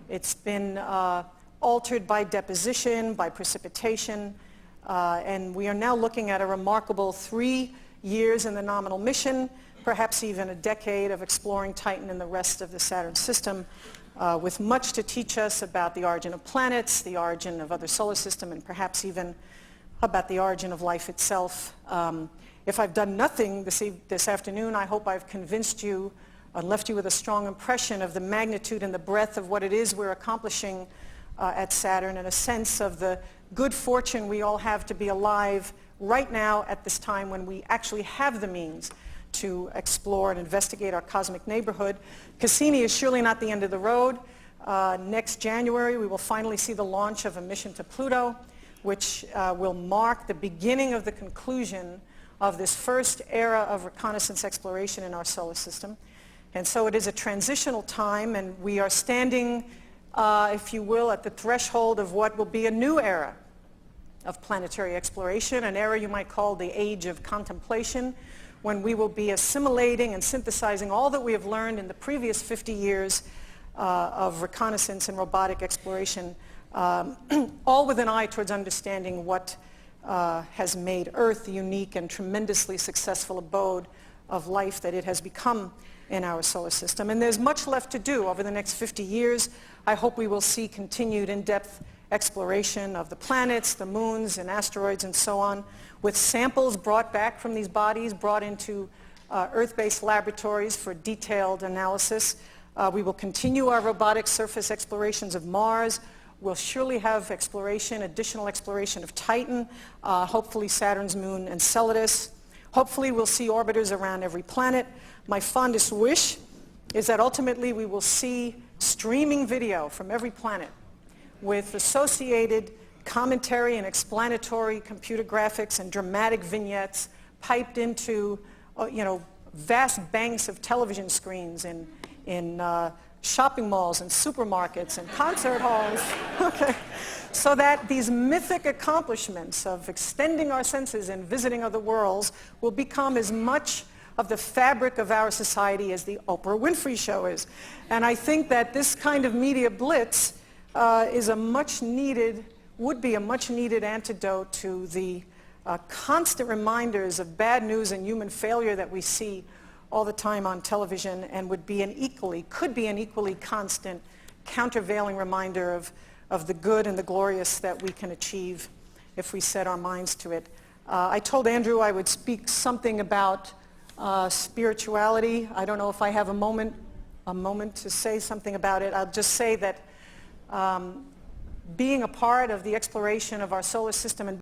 It's been altered by deposition, by precipitation, and we are now looking at a remarkable 3 years in the nominal mission, perhaps even a decade of exploring Titan and the rest of the Saturn system, with much to teach us about the origin of planets, the origin of other solar system, and perhaps even about the origin of life itself. If I've done nothing this afternoon, I hope I've convinced you and left you with a strong impression of the magnitude and the breadth of what it is we're accomplishing at Saturn, and a sense of the good fortune we all have to be alive right now at this time when we actually have the means to explore and investigate our cosmic neighborhood. Cassini is surely not the end of the road. Next January, we will finally see the launch of a mission to Pluto, which will mark the beginning of the conclusion of this first era of reconnaissance exploration in our solar system. And so it is a transitional time, and we are standing, if you will, at the threshold of what will be a new era of planetary exploration, an era you might call the age of contemplation, when we will be assimilating and synthesizing all that we have learned in the previous 50 years of reconnaissance and robotic exploration, all with an eye towards understanding what has made Earth the unique and tremendously successful abode of life that it has become in our solar system. And there's much left to do over the next 50 years. I hope we will see continued in-depth exploration of the planets, the moons, and asteroids, and so on, with samples brought back from these bodies, brought into Earth-based laboratories for detailed analysis. We will continue our robotic surface explorations of Mars. We'll surely have exploration, additional exploration of Titan, hopefully Saturn's moon Enceladus. Hopefully we'll see orbiters around every planet. My fondest wish is that ultimately we will see streaming video from every planet with associated commentary and explanatory computer graphics and dramatic vignettes piped into vast banks of television screens in shopping malls and supermarkets and concert halls, okay, so that these mythic accomplishments of extending our senses and visiting other worlds will become as much of the fabric of our society as the Oprah Winfrey Show is. And I think that this kind of media blitz is would be a much needed antidote to the constant reminders of bad news and human failure that we see all the time on television, and could be an equally constant countervailing reminder of the good and the glorious that we can achieve if we set our minds to it. I told Andrew I would speak something about spirituality. I don't know if I have a moment to say something about it. I'll just say that being a part of the exploration of our solar system and